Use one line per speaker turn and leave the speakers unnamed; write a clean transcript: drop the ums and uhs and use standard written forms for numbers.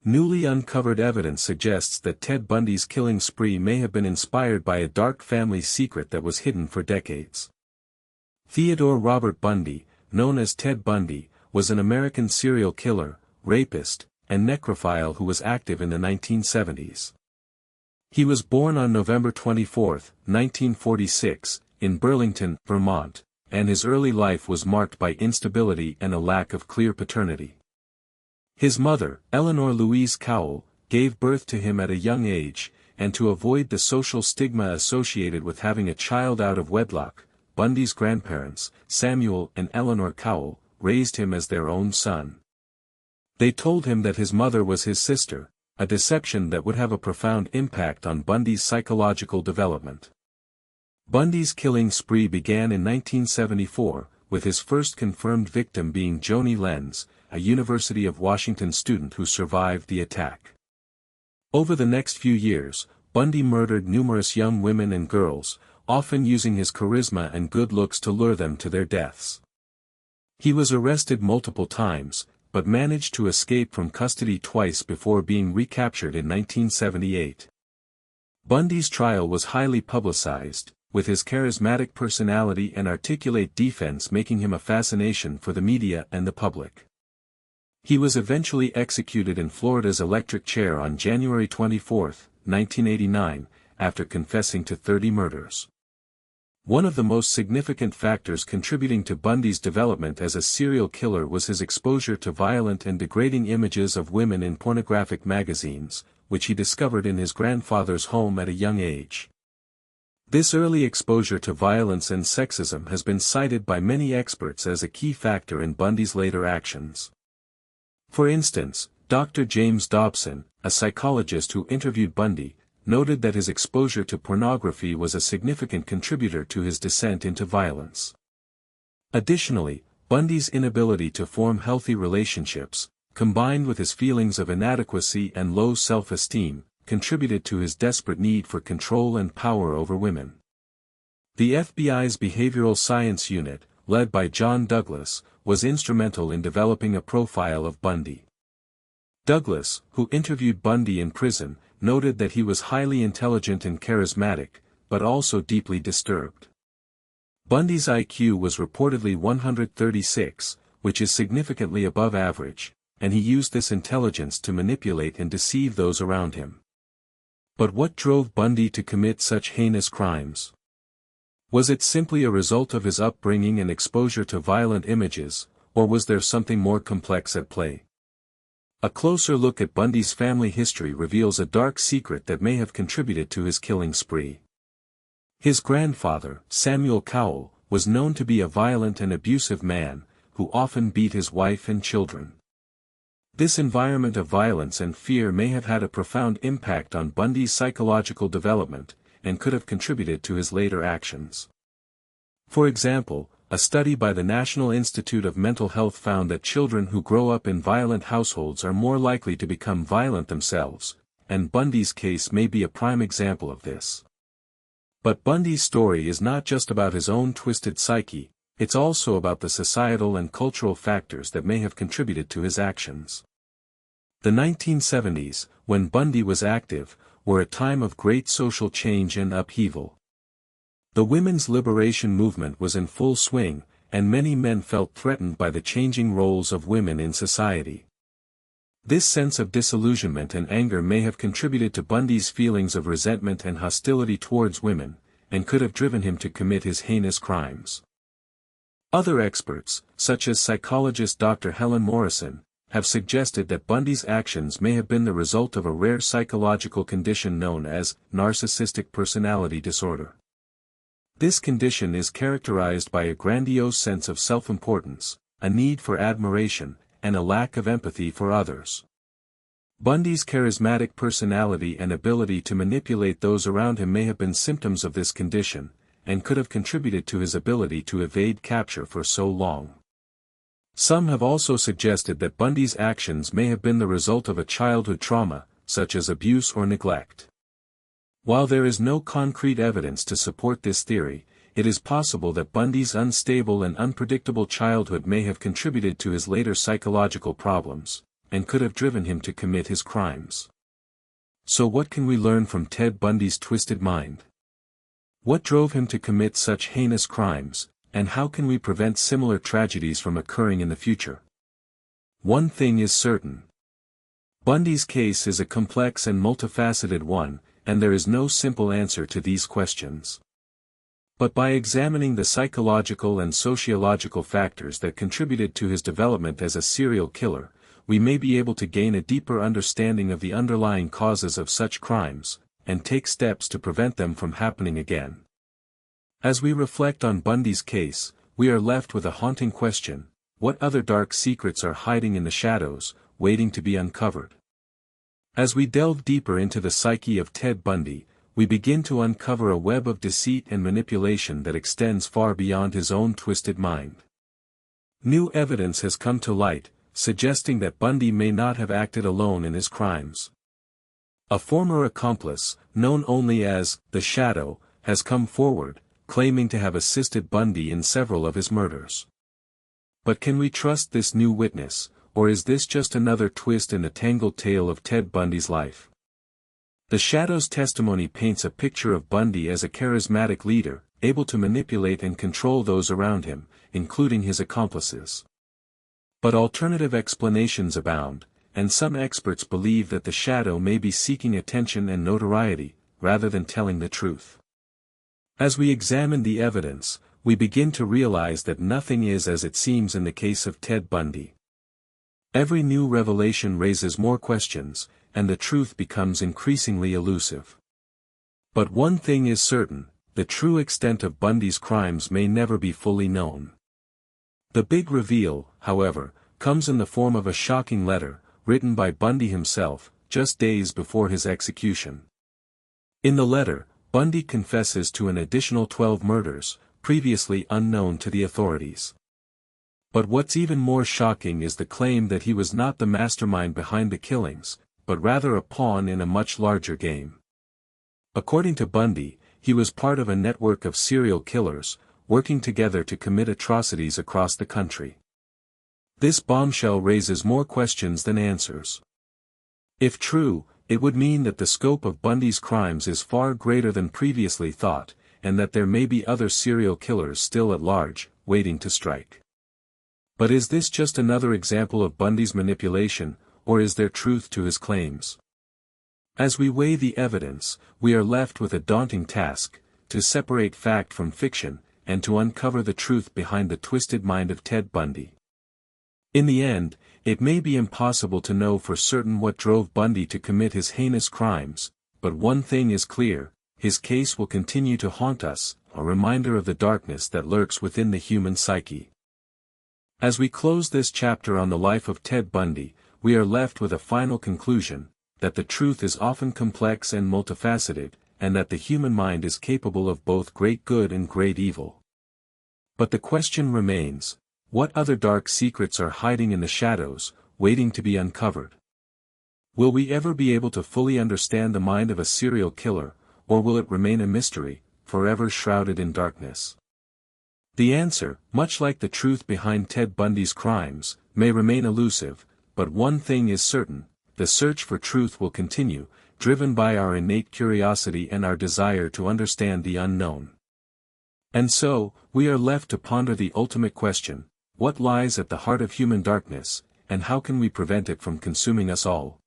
Newly uncovered evidence suggests that Ted Bundy's killing spree may have been inspired by a dark family secret that was hidden for decades. Theodore Robert Bundy, known as Ted Bundy, was an American serial killer, rapist, and necrophile who was active in the 1970s. He was born on November 24, 1946, in Burlington, Vermont, and his early life was marked by instability and a lack of clear paternity. His mother, Eleanor Louise Cowell, gave birth to him at a young age, and to avoid the social stigma associated with having a child out of wedlock, Bundy's grandparents, Samuel and Eleanor Cowell, raised him as their own son. They told him that his mother was his sister, a deception that would have a profound impact on Bundy's psychological development. Bundy's killing spree began in 1974, with his first confirmed victim being Joni Lenz, a University of Washington student who survived the attack. Over the next few years, Bundy murdered numerous young women and girls, often using his charisma and good looks to lure them to their deaths. He was arrested multiple times, but managed to escape from custody twice before being recaptured in 1978. Bundy's trial was highly publicized, with his charismatic personality and articulate defense making him a fascination for the media and the public. He was eventually executed in Florida's electric chair on January 24, 1989, after confessing to 30 murders. One of the most significant factors contributing to Bundy's development as a serial killer was his exposure to violent and degrading images of women in pornographic magazines, which he discovered in his grandfather's home at a young age. This early exposure to violence and sexism has been cited by many experts as a key factor in Bundy's later actions. For instance, Dr. James Dobson, a psychologist who interviewed Bundy, noted that his exposure to pornography was a significant contributor to his descent into violence. Additionally, Bundy's inability to form healthy relationships, combined with his feelings of inadequacy and low self-esteem, contributed to his desperate need for control and power over women. The FBI's Behavioral Science Unit, led by John Douglas, was instrumental in developing a profile of Bundy. Douglas, who interviewed Bundy in prison, noted that he was highly intelligent and charismatic, but also deeply disturbed. Bundy's IQ was reportedly 136, which is significantly above average, and he used this intelligence to manipulate and deceive those around him. But what drove Bundy to commit such heinous crimes? Was it simply a result of his upbringing and exposure to violent images, or was there something more complex at play? A closer look at Bundy's family history reveals a dark secret that may have contributed to his killing spree. His grandfather, Samuel Cowell, was known to be a violent and abusive man, who often beat his wife and children. This environment of violence and fear may have had a profound impact on Bundy's psychological development, and could have contributed to his later actions. For example, a study by the National Institute of Mental Health found that children who grow up in violent households are more likely to become violent themselves, and Bundy's case may be a prime example of this. But Bundy's story is not just about his own twisted psyche, it's also about the societal and cultural factors that may have contributed to his actions. The 1970s, when Bundy was active, were a time of great social change and upheaval. The women's liberation movement was in full swing, and many men felt threatened by the changing roles of women in society. This sense of disillusionment and anger may have contributed to Bundy's feelings of resentment and hostility towards women, and could have driven him to commit his heinous crimes. Other experts, such as psychologist Dr. Helen Morrison, have suggested that Bundy's actions may have been the result of a rare psychological condition known as narcissistic personality disorder. This condition is characterized by a grandiose sense of self-importance, a need for admiration, and a lack of empathy for others. Bundy's charismatic personality and ability to manipulate those around him may have been symptoms of this condition, and could have contributed to his ability to evade capture for so long. Some have also suggested that Bundy's actions may have been the result of a childhood trauma, such as abuse or neglect. While there is no concrete evidence to support this theory, it is possible that Bundy's unstable and unpredictable childhood may have contributed to his later psychological problems, and could have driven him to commit his crimes. So what can we learn from Ted Bundy's twisted mind? What drove him to commit such heinous crimes, and how can we prevent similar tragedies from occurring in the future? One thing is certain. Bundy's case is a complex and multifaceted one, and there is no simple answer to these questions. But by examining the psychological and sociological factors that contributed to his development as a serial killer, we may be able to gain a deeper understanding of the underlying causes of such crimes, and take steps to prevent them from happening again. As we reflect on Bundy's case, we are left with a haunting question: what other dark secrets are hiding in the shadows, waiting to be uncovered? As we delve deeper into the psyche of Ted Bundy, we begin to uncover a web of deceit and manipulation that extends far beyond his own twisted mind. New evidence has come to light, suggesting that Bundy may not have acted alone in his crimes. A former accomplice, known only as the Shadow, has come forward, claiming to have assisted Bundy in several of his murders. But can we trust this new witness, or is this just another twist in the tangled tale of Ted Bundy's life? The Shadow's testimony paints a picture of Bundy as a charismatic leader, able to manipulate and control those around him, including his accomplices. But alternative explanations abound, and some experts believe that the Shadow may be seeking attention and notoriety, rather than telling the truth. As we examine the evidence, we begin to realize that nothing is as it seems in the case of Ted Bundy. Every new revelation raises more questions, and the truth becomes increasingly elusive. But one thing is certain: the true extent of Bundy's crimes may never be fully known. The big reveal, however, comes in the form of a shocking letter, written by Bundy himself, just days before his execution. In the letter, Bundy confesses to an additional 12 murders, previously unknown to the authorities. But what's even more shocking is the claim that he was not the mastermind behind the killings, but rather a pawn in a much larger game. According to Bundy, he was part of a network of serial killers, working together to commit atrocities across the country. This bombshell raises more questions than answers. If true, it would mean that the scope of Bundy's crimes is far greater than previously thought, and that there may be other serial killers still at large, waiting to strike. But is this just another example of Bundy's manipulation, or is there truth to his claims? As we weigh the evidence, we are left with a daunting task: to separate fact from fiction, and to uncover the truth behind the twisted mind of Ted Bundy. In the end, it may be impossible to know for certain what drove Bundy to commit his heinous crimes, but one thing is clear: his case will continue to haunt us, a reminder of the darkness that lurks within the human psyche. As we close this chapter on the life of Ted Bundy, we are left with a final conclusion: that the truth is often complex and multifaceted, and that the human mind is capable of both great good and great evil. But the question remains: what other dark secrets are hiding in the shadows, waiting to be uncovered? Will we ever be able to fully understand the mind of a serial killer, or will it remain a mystery, forever shrouded in darkness? The answer, much like the truth behind Ted Bundy's crimes, may remain elusive, but one thing is certain: the search for truth will continue, driven by our innate curiosity and our desire to understand the unknown. And so, we are left to ponder the ultimate question: what lies at the heart of human darkness, and how can we prevent it from consuming us all?